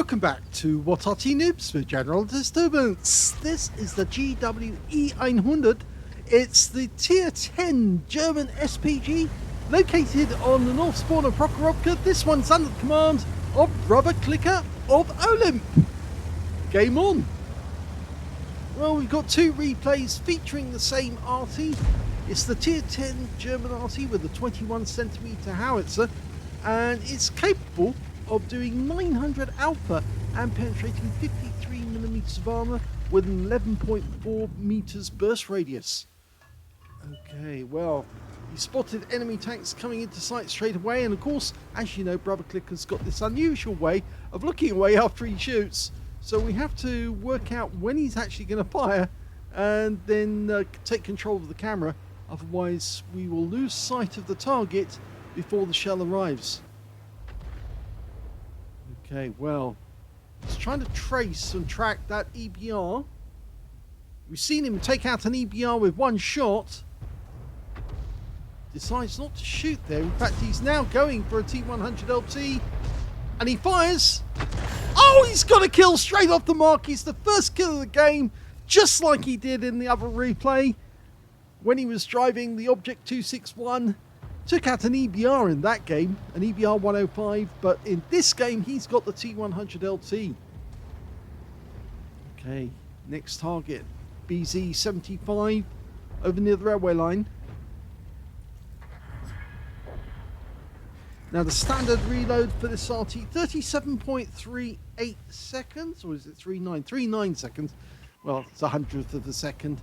Welcome back to What Arty Noobs with General Disturbance. This is the GWE100. It's the tier 10 German SPG located on the north spawn of Prokhorovka. This one's under the command of Rubber Clicker of OLIMP. Game on. Well, we've got two replays featuring the same Arty. It's the tier 10 German Arty with a 21cm howitzer, and it's capable of doing 900 alpha and penetrating 53mm of armor with an 11.4 meters burst radius. Okay, well, he spotted enemy tanks coming into sight straight away, and of course, as you know, Rubber Clicker's got this unusual way of looking away after he shoots, so we have to work out when he's actually going to fire and then take control of the camera, otherwise we will lose sight of the target before the shell arrives. Okay, well, he's trying to trace and track that EBR. We've seen him take out an EBR with one shot. Decides not to shoot there. In fact, he's now going for a T100 LT. And he fires. Oh, he's got a kill straight off the mark. He's the first kill of the game, just like he did in the other replay when he was driving the Object 261. Took out an EBR in that game, an EBR 105, but in this game he's got the T100 LT. Okay, next target, BZ75 over near the railway line. Now the standard reload for this Arty, 37.38 seconds, or is it 39? 39 seconds. Well, it's a hundredth of a second.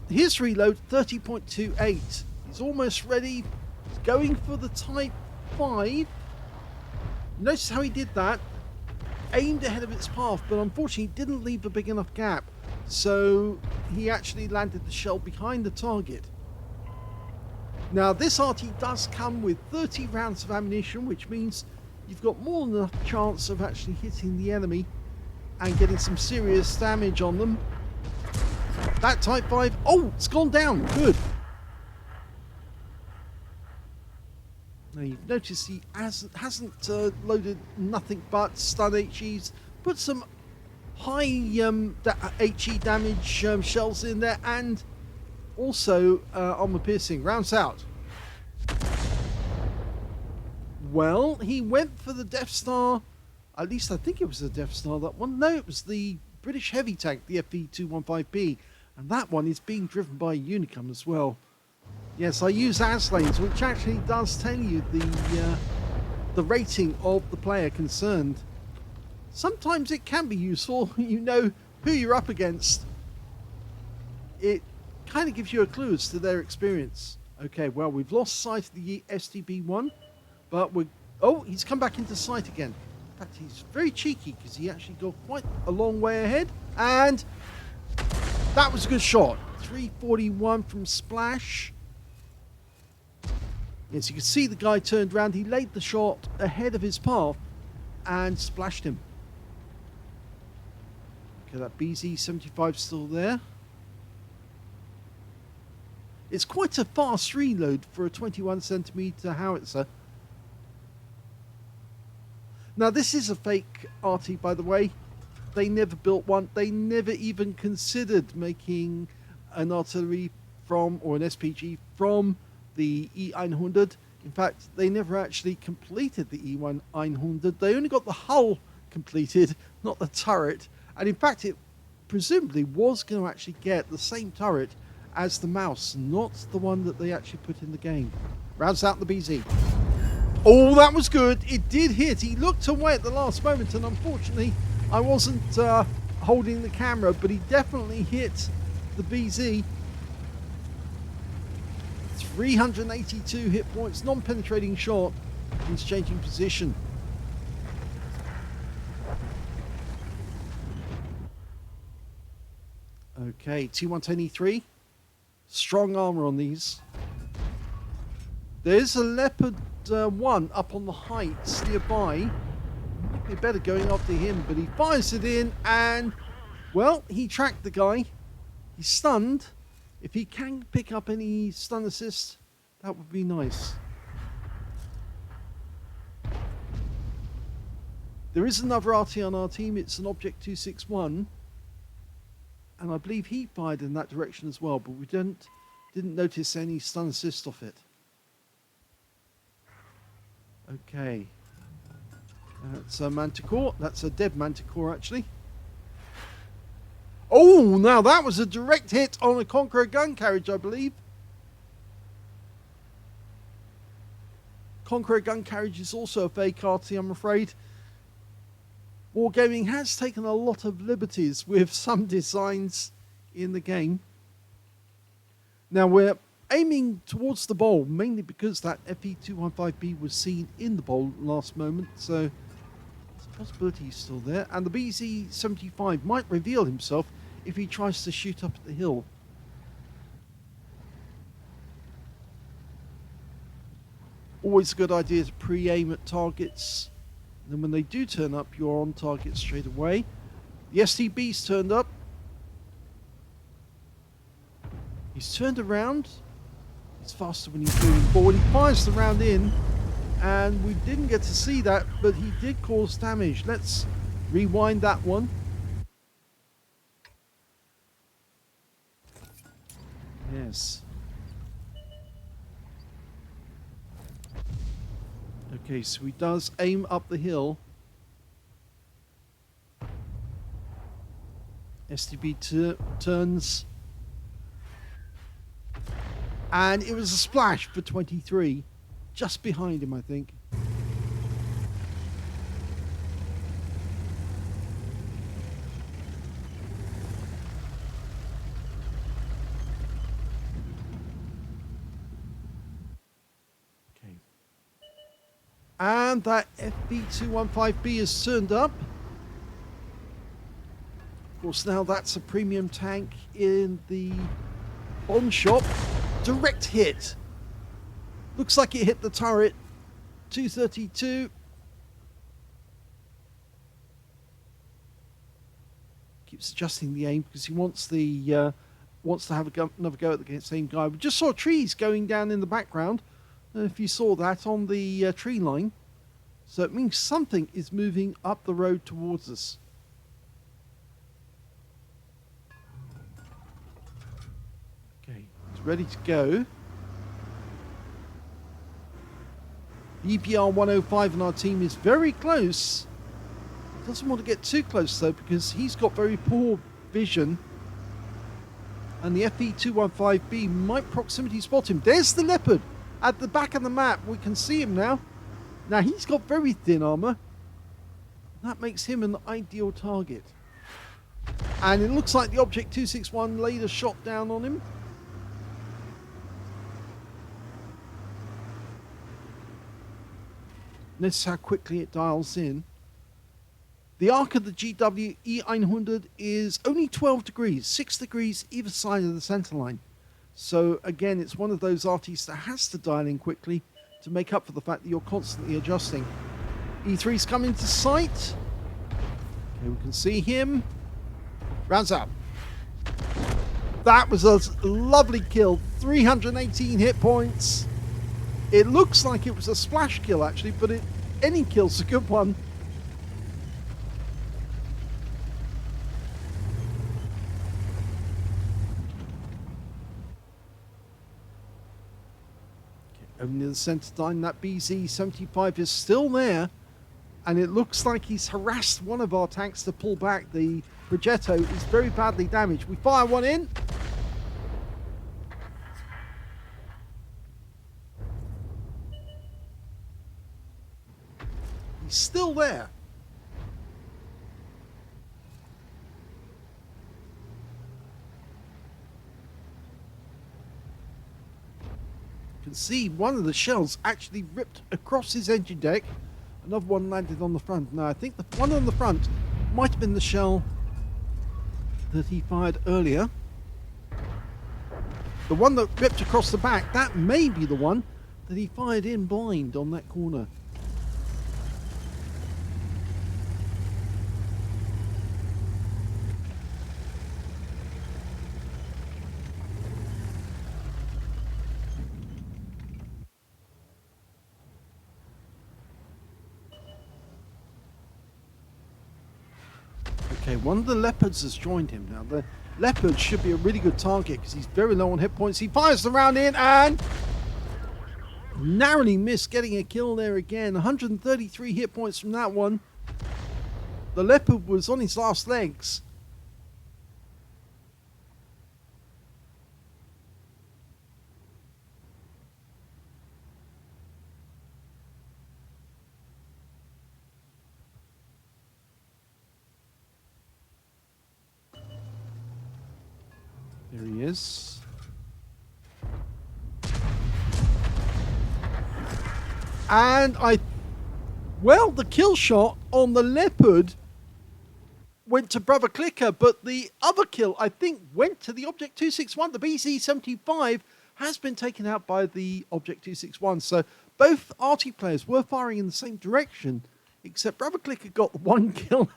His reload, 30.28. He's almost ready. He's going for the Type 5. Notice how he did that. Aimed ahead of its path, but unfortunately didn't leave a big enough gap. So he actually landed the shell behind the target. Now this Arty does come with 30 rounds of ammunition, which means you've got more than enough chance of actually hitting the enemy and getting some serious damage on them. That Type 5, oh, it's gone down, good. Now you've noticed he hasn't loaded nothing but stun HEs, put some high HE damage shells in there, and also armor piercing. Rounds out. Well, he went for the Death Star, at least I think it was the Death Star, that one. No, it was the British heavy tank, the FV215B, and that one is being driven by a Unicum as well. Yes, I use ASLanes, which actually does tell you the rating of the player concerned. Sometimes it can be useful. You know who you're up against. It kind of gives you a clue as to their experience. Okay, well, we've lost sight of the STB-1, but we're... Oh, he's come back into sight again. In fact, he's very cheeky because he actually got quite a long way ahead. And that was a good shot. 341 from Splash. Yes, you can see the guy turned around. He laid the shot ahead of his path and splashed him. Okay, that BZ75 still there. It's quite a fast reload for a 21cm howitzer. Now, this is a fake Arty, by the way. They never built one. They never even considered making an artillery from, or an SPG from, the E100. In fact, they never actually completed the E100. They only got the hull completed, not the turret. And in fact, it presumably was going to actually get the same turret as the Mouse, not the one that they actually put in the game. Rounds out the BZ. Oh, that was good. It did hit. He looked away at the last moment, and unfortunately, I wasn't holding the camera, but he definitely hit the BZ. 382 hit points, non-penetrating shot. He's changing position. Okay, T110E3. Strong armor on these. There's a Leopard 1 up on the heights nearby. Might be better going after him, but he fires it in and, well, he tracked the guy. He's stunned. If he can pick up any stun assist, that would be nice. There is another Arty on our team. It's an Object 261. And I believe he fired in that direction as well, but we didn't notice any stun assist off it. Okay. That's a Manticore. That's a dead Manticore, actually. Oh, now that was a direct hit on a Conqueror gun carriage, I believe. Conqueror gun carriage is also a fake Arty, I'm afraid. Wargaming has taken a lot of liberties with some designs in the game. Now we're aiming towards the bowl, mainly because that FE215B was seen in the bowl last moment, so there's a possibility he's still there. And the BZ-75 might reveal himself if he tries to shoot up at the hill. Always a good idea to pre-aim at targets. And then when they do turn up, you're on target straight away. The STB's turned up. He's turned around. He's faster when he's moving forward. He fires the round in. And we didn't get to see that, but he did cause damage. Let's rewind that one. Yes. Okay, so he does aim up the hill. STB turns. And it was a splash for 23. Just behind him, I think. Okay. And that FB215B is turned up. Of course, now that's a premium tank in the bond shop. Direct hit. Looks like it hit the turret. 232. Keeps adjusting the aim because he wants the wants to have another go at the same guy. We just saw trees going down in the background. I don't know if you saw that on the tree line. So it means something is moving up the road towards us. Okay, it's ready to go. The EPR 105 on our team is very close. Doesn't want to get too close though because he's got very poor vision. And the FE215B might proximity spot him. There's the Leopard at the back of the map. We can see him now. Now he's got very thin armor. That makes him an ideal target. And it looks like the Object 261 laid a shot down on him. Notice how quickly it dials in. The arc of the GW E100 is only 12 degrees, 6 degrees either side of the center line. So again, it's one of those artists that has to dial in quickly to make up for the fact that you're constantly adjusting. E3's coming to sight. Okay, we can see him. Rounds up. That was a lovely kill. 318 hit points. It looks like it was a splash kill actually, but any kill's a good one. Okay, over near the center line, that BZ-75 is still there, and it looks like he's harassed one of our tanks to pull back. The Progetto is very badly damaged. We fire one in. Still there. You can see one of the shells actually ripped across his engine deck. Another one landed on the front. Now I think the one on the front might have been the shell that he fired earlier. The one that ripped across the back, that may be the one that he fired in blind on that corner. Okay, one of the leopards has joined him now. The leopard should be a really good target because he's very low on hit points. He fires the round in and narrowly missed getting a kill there again. 133 hit points from that one. The leopard was on his last legs. There he is. And well, the kill shot on the leopard went to Brother Clicker, but the other kill, I think, went to the Object 261. The BZ-75 has been taken out by the Object 261. So both Arty players were firing in the same direction, except Brother Clicker got the one kill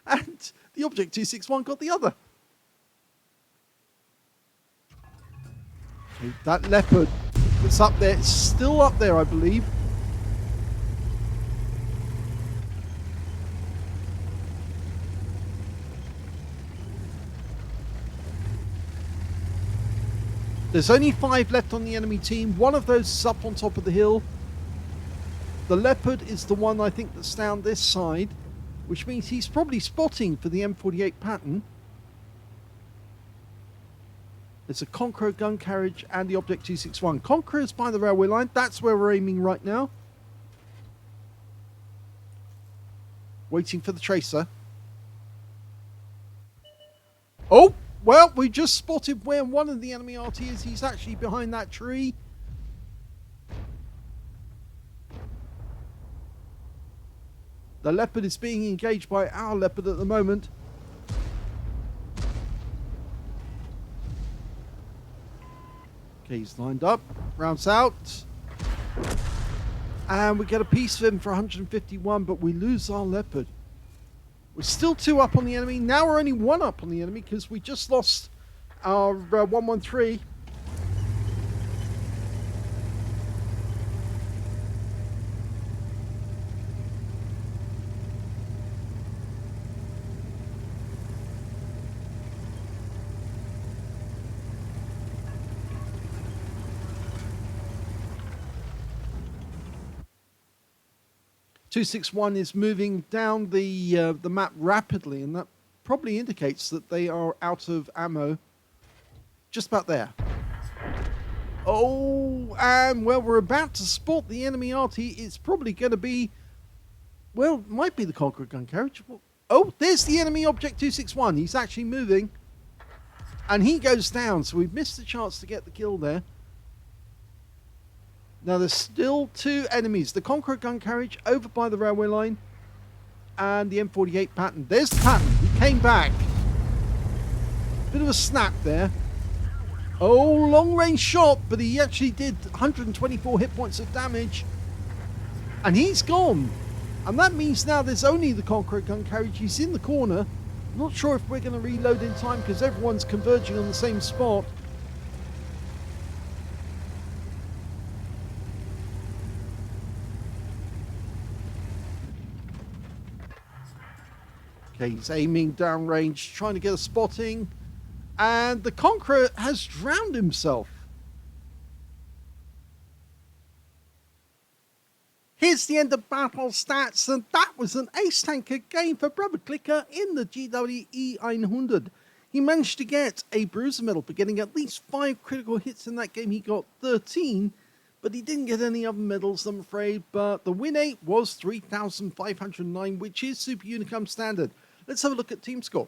and the Object 261 got the other. Okay, that leopard that's up there, it's still up there, I believe. There's only 5 left on the enemy team. One of those is up on top of the hill. The leopard is the one, I think, that's down this side, which means he's probably spotting for the M48 pattern. There's a Conqueror gun carriage and the Object 261. Conqueror is by the railway line. That's where we're aiming right now. Waiting for the tracer. Oh! Well, we just spotted where one of the enemy RT is. He's actually behind that tree. The leopard is being engaged by our leopard at the moment. Okay, he's lined up. Rounds out. And we get a piece of him for 151, but we lose our leopard. We're still 2 up on the enemy. Now we're only 1 up on the enemy because we just lost our 113. .261 is moving down the map rapidly, and that probably indicates that they are out of ammo. Just about there. Oh, and well, we're about to spot the enemy Arty. It's probably going to be, well, might be the Conqueror gun carriage. Oh, there's the enemy Object 261. He's actually moving, and he goes down. So we've missed the chance to get the kill there. Now there's still 2 enemies. The Conqueror gun carriage over by the railway line and the M48 pattern. There's the pattern. He came back. Bit of a snap there. Oh, long range shot, but he actually did 124 hit points of damage. And he's gone. And that means now there's only the Conqueror gun carriage. He's in the corner. I'm not sure if we're going to reload in time because everyone's converging on the same spot. Okay, he's aiming downrange, trying to get a spotting. And the Conqueror has drowned himself. Here's the end of battle stats, and that was an ace tanker game for Brother Clicker in the GWE 100. He managed to get a bruiser medal for getting at least 5 critical hits in that game. He got 13, but he didn't get any other medals, I'm afraid. But the win 8 was 3,509, which is Super Unicum standard. Let's have a look at team score.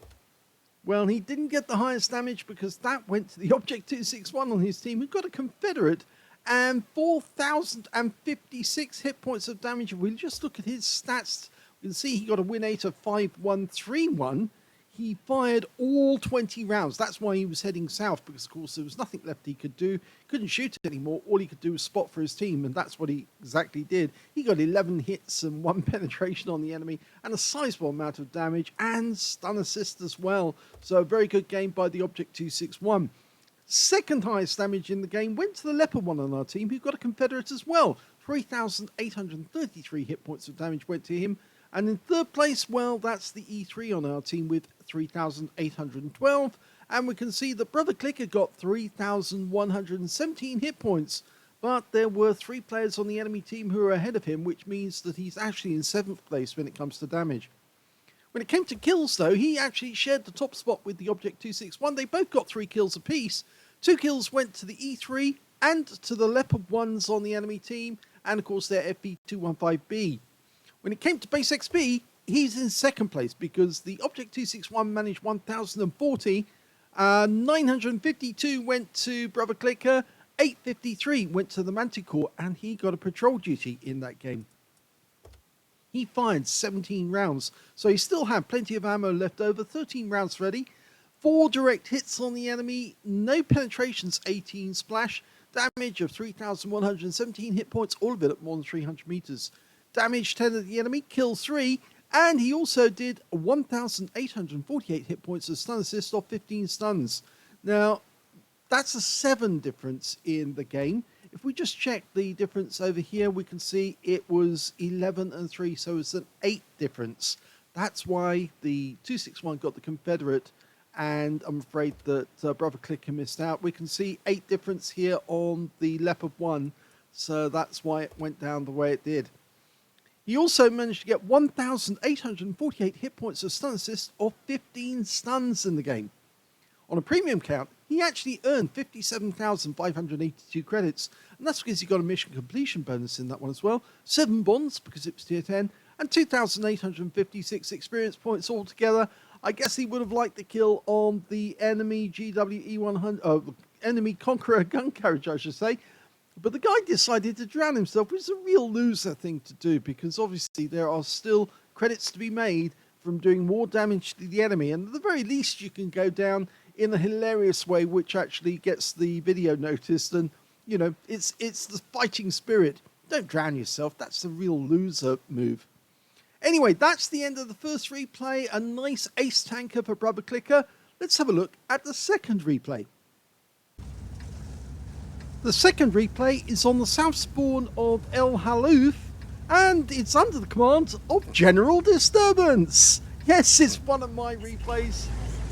Well, he didn't get the highest damage because that went to the Object 261 on his team, who got a Confederate and 4,056 hit points of damage. If we just look at his stats, we can see he got a win 8 of 5131. He fired all 20 rounds. That's why he was heading south, because, of course, there was nothing left he could do. Couldn't shoot anymore. All he could do was spot for his team, and that's what he exactly did. He got 11 hits and 1 penetration on the enemy, and a sizable amount of damage, and stun assist as well. So a very good game by the Object 261. Second highest damage in the game went to the Leopard one on our team, who got a Confederate as well. 3,833 hit points of damage went to him. And in third place, well, that's the E3 on our team with 3,812. And we can see that Brother Clicker got 3,117 hit points. But there were 3 players on the enemy team who were ahead of him, which means that he's actually in 7th place when it comes to damage. When it came to kills, though, he actually shared the top spot with the Object 261. They both got 3 kills apiece. 2 kills went to the E3 and to the Leopard 1s on the enemy team, and of course their FB215B. When it came to base XP, he's in 2nd place because the Object 261 managed 1,040, 952 went to Brother Clicker, 853 went to the Manticore, and he got a patrol duty in that game. He fired 17 rounds, so he still had plenty of ammo left over, 13 rounds ready, 4 direct hits on the enemy, no penetrations, 18 splash, damage of 3,117 hit points, all of it at more than 300 meters. Damage 10 of the enemy, kill 3, and he also did 1,848 hit points of stun assist off 15 stuns. Now, that's a 7 difference in the game. If we just check the difference over here, we can see it was 11 and 3, so it's an 8 difference. That's why the 261 got the Confederate, and I'm afraid that Brother Clicker missed out. We can see 8 difference here on the Leopard 1, so that's why it went down the way it did. He also managed to get 1,848 hit points of stun assist off 15 stuns in the game. On a premium count, he actually earned 57,582 credits, and that's because he got a mission completion bonus in that one as well, 7 bonds because it was tier 10, and 2,856 experience points altogether. I guess he would have liked the kill on the enemy GWE-100, enemy Conqueror gun carriage, I should say, but the guy decided to drown himself, which is a real loser thing to do, because obviously there are still credits to be made from doing more damage to the enemy, and at the very least you can go down in a hilarious way which actually gets the video noticed, and you know, it's the fighting spirit. Don't drown yourself, that's the real loser move. Anyway, that's the end of the first replay, a nice ace tanker for Brother Clicker. Let's have a look at the second replay. The second replay is on the south spawn of El Halluf, and it's under the command of General Disturbance. Yes, it's one of my replays.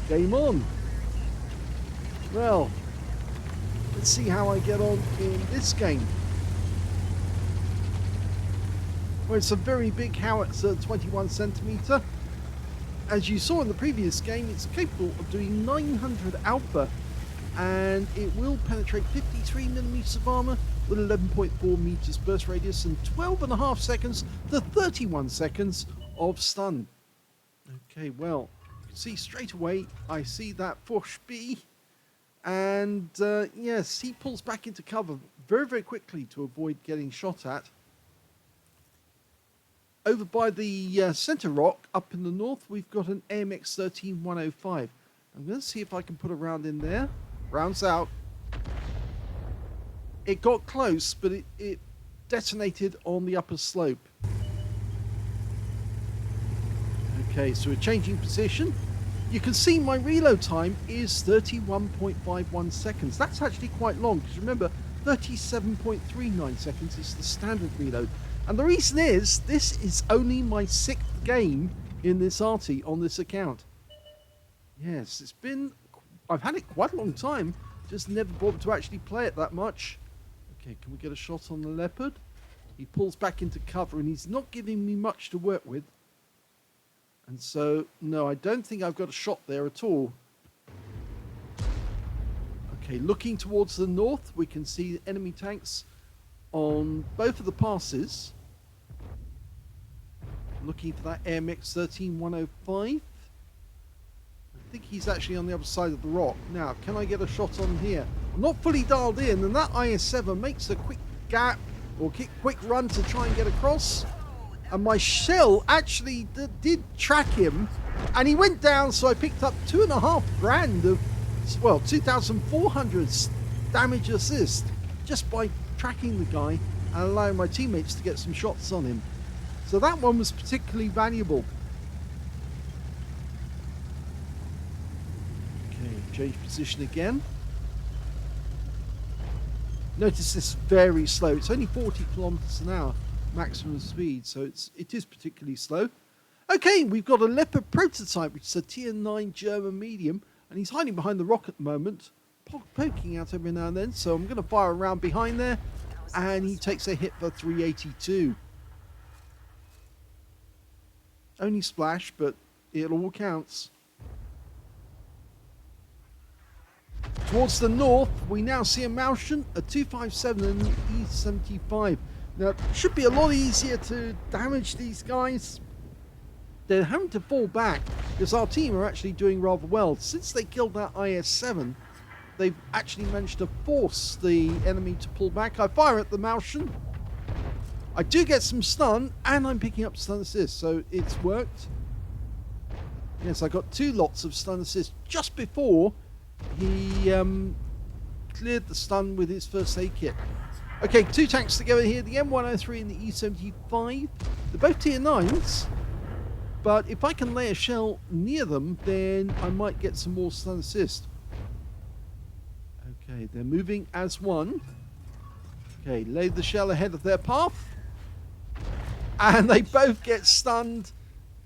Game on. Well, let's see how I get on in this game. Well, it's a very big howitzer, 21 centimeter. As you saw in the previous game, it's capable of doing 900 alpha, and it will penetrate 53 millimeters of armor with 11.4 meters burst radius and 12.5 seconds to 31 seconds of stun. Okay, well, you can see straight away, I see that Foch B, and yes, he pulls back into cover very, very quickly to avoid getting shot at. Over by the center rock up in the north, we've got an AMX 13105. I'm going to see if I can put a round in there. Rounds out. It got close, but it detonated on the upper slope. Okay, so we're changing position. You can see my reload time is 31.51 seconds. That's actually quite long, because remember, 37.39 seconds is the standard reload. And the reason is, this is only my 6th game in this Arty on this account. Yes, I've had it quite a long time, just never bothered to actually play it that much. Okay, can we get a shot on the Leopard? He pulls back into cover and he's not giving me much to work with. And so, no, I don't think I've got a shot there at all. Okay, looking towards the north, we can see enemy tanks on both of the passes. Looking for that AMX 13105. I think he's actually on the other side of the rock. Now, can I get a shot on here? I'm not fully dialed in, and that IS-7 makes a quick gap or quick run to try and get across. And my shell actually did track him, and he went down, so I picked up 2.5 grand of, well, 2,400 damage assist just by tracking the guy and allowing my teammates to get some shots on him. So that one was particularly valuable. Okay, change position again. Notice this is very slow. It's only 40 kilometers an hour maximum speed, so it is particularly slow. Okay, we've got a Leopard prototype, which is a tier 9 German medium, and he's hiding behind the rock at the moment, poking out every now and then, so I'm going to fire around behind there, and he takes a hit for 382. Only splash, but it all counts. Towards the north, we now see a Martian, a 257 and an E75. Now, it should be a lot easier to damage these guys. They're having to fall back because our team are actually doing rather well. Since they killed that IS-7, they've actually managed to force the enemy to pull back. I fire at the Martian. I do get some stun, and I'm picking up stun assist, so it's worked. Yes, I got 2 lots of stun assist just before he cleared the stun with his first aid kit. Okay, 2 tanks together here, the M103 and the E75. They're both tier 9s, but if I can lay a shell near them, then I might get some more stun assist. Okay, they're moving as one. Okay, lay the shell ahead of their path. And they both get stunned,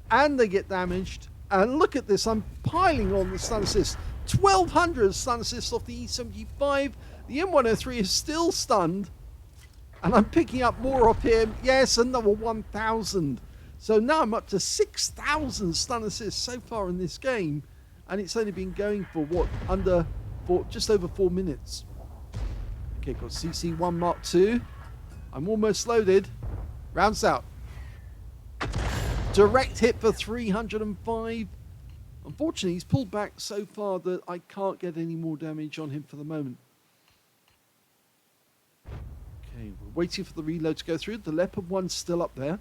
and they get damaged. And look at this, I'm piling on the stun assist. 1,200 stun assists off the E75. The M103 is still stunned. And I'm picking up more off him. Yes, another 1,000. So now I'm up to 6,000 stun assists so far in this game. And it's only been going for, what, just over 4 minutes. Okay, got CC1 Mark II. I'm almost loaded. Rounds out. Direct hit for 305. Unfortunately, he's pulled back so far that I can't get any more damage on him for the moment. Okay, we're waiting for the reload to go through. The Leopard 1's still up there.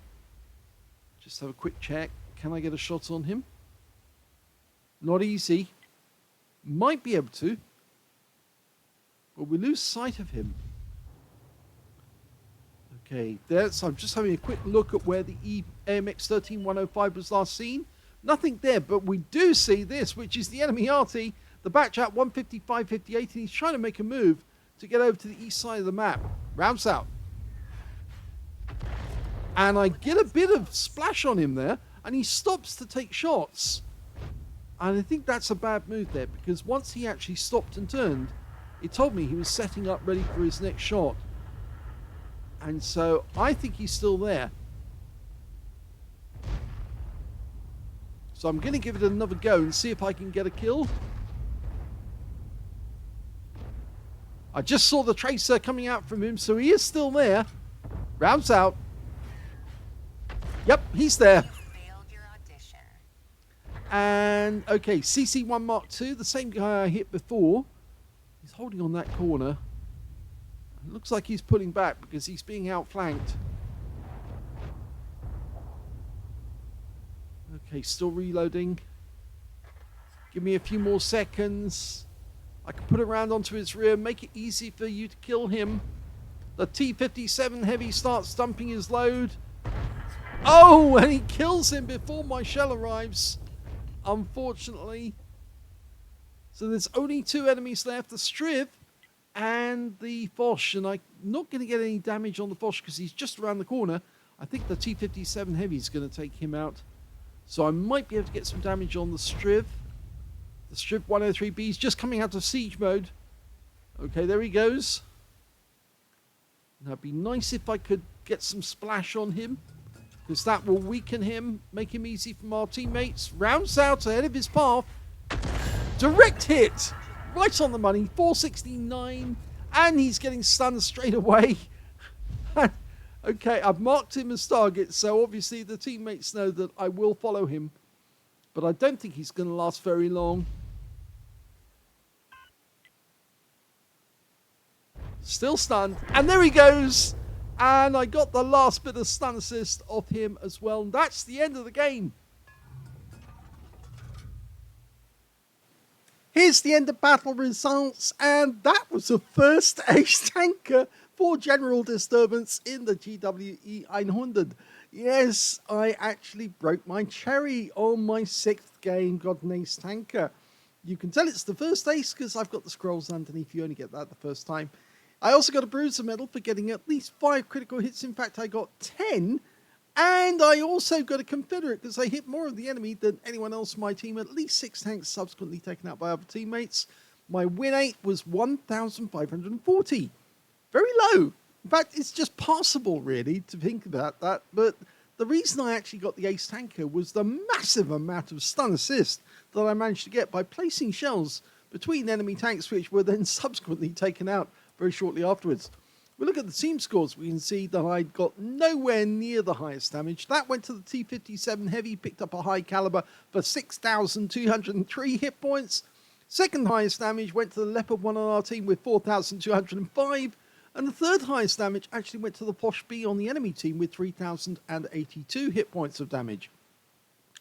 Just have a quick check. Can I get a shot on him? Not easy. Might be able to. But we lose sight of him. Okay, so I'm just having a quick look at where the AMX-13105 was last seen. Nothing there, but we do see this, which is the enemy Arty, the batch at 155.58, and he's trying to make a move to get over to the east side of the map. Rounds out. And I get a bit of splash on him there, and he stops to take shots. And I think that's a bad move there, because once he actually stopped and turned, it told me he was setting up ready for his next shot. And so I think he's still there. So I'm going to give it another go and see if I can get a kill. I just saw the tracer coming out from him, so he is still there. Rounds out. Yep, he's there. And, okay, CC1 Mark II, the same guy I hit before. He's holding on that corner. It looks like he's pulling back because he's being outflanked. Okay, still reloading. Give me a few more seconds. I can put it around onto his rear, make it easy for you to kill him. The T-57 Heavy starts dumping his load. Oh, and he kills him before my shell arrives, unfortunately. So there's only 2 enemies left, the Striv and the Foch, and I'm not going to get any damage on the Foch because he's just around the corner. I think the T-57 Heavy is going to take him out. So I might be able to get some damage on the Striv. The Striv 103B is just coming out of siege mode. Okay, there he goes. Now, it'd be nice if I could get some splash on him, because that will weaken him, make him easy from our teammates. Rounds out ahead of his path. Direct hit! Right on the money, 469, and he's getting stunned straight away. Okay, I've marked him as target, so obviously the teammates know that I will follow him. But I don't think he's going to last very long. Still stunned, and there he goes! And I got the last bit of stun assist off him as well, and that's the end of the game. Here's the end of battle results, and that was the first ace tanker for general disturbance in the GWE 100. Yes, I actually broke my cherry on my 6th game, got an ace tanker. You can tell it's the first ace because I've got the scrolls underneath. You only get that the first time. I also got a bruiser medal for getting at least 5 critical hits. In fact, I got 10 And I also got a Confederate because I hit more of the enemy than anyone else in my team. At least 6 tanks subsequently taken out by other teammates. My win rate was 1,540. Very low. In fact, it's just possible, really, to think about that. But the reason I actually got the ace tanker was the massive amount of stun assist that I managed to get by placing shells between enemy tanks, which were then subsequently taken out very shortly afterwards. We look at the team scores, we can see that I got nowhere near the highest damage. That went to the T57 Heavy, picked up a high caliber for 6,203 hit points. Second highest damage went to the Leopard 1 on our team with 4,205. And the third highest damage actually went to the Posh B on the enemy team with 3,082 hit points of damage.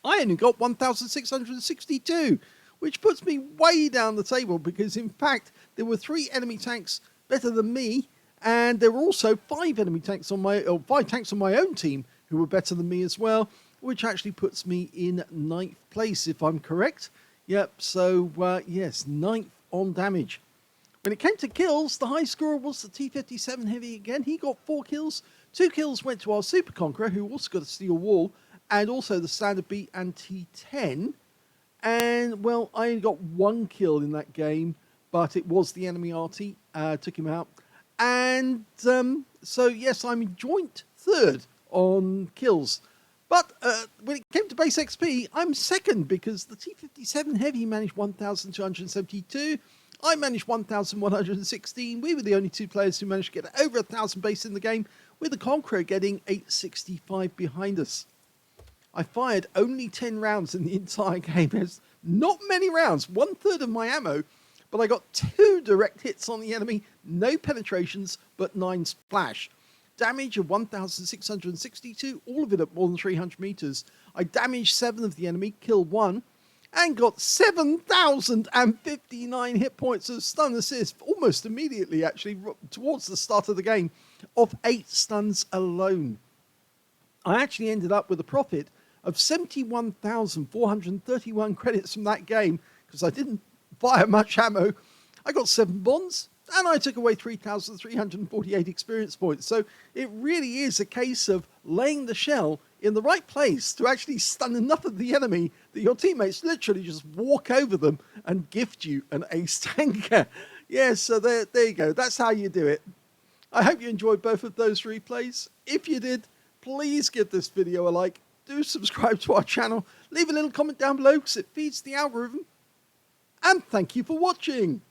I only got 1,662, which puts me way down the table because, in fact, there were 3 enemy tanks better than me, and there were also 5 tanks on my own team who were better than me as well, which actually puts me in 9th place, if I'm correct. Yep, so yes, 9th on damage. When it came to kills, the high scorer was the T57 Heavy again. He got 4 kills. 2 kills went to our Super Conqueror, who also got a steel wall, and also the Standard B and T10. And, well, I only got 1 kill in that game, but it was the enemy Arty, took him out. And so, yes, I'm joint 3rd on kills. But when it came to base XP, I'm 2nd because the T57 Heavy managed 1,272. I managed 1,116. We were the only 2 players who managed to get over 1,000 base in the game, with the Conqueror getting 865 behind us. I fired only 10 rounds in the entire game. There's not many rounds, 1/3 of my ammo, but I got 2 direct hits on the enemy, no penetrations, but 9 splash. Damage of 1,662, all of it at more than 300 meters. I damaged 7 of the enemy, killed 1, and got 7,059 hit points of stun assist, almost immediately, actually, towards the start of the game, of 8 stuns alone. I actually ended up with a profit of 71,431 credits from that game, because I didn't fire much ammo. I got 7 bonds, and I took away 3,348 experience points. So it really is a case of laying the shell in the right place to actually stun enough of the enemy that your teammates literally just walk over them and gift you an ace tanker. Yeah, so there you go. That's how you do it. I hope you enjoyed both of those replays. If you did, please give this video a like. Do subscribe to our channel. Leave a little comment down below because it feeds the algorithm. And thank you for watching.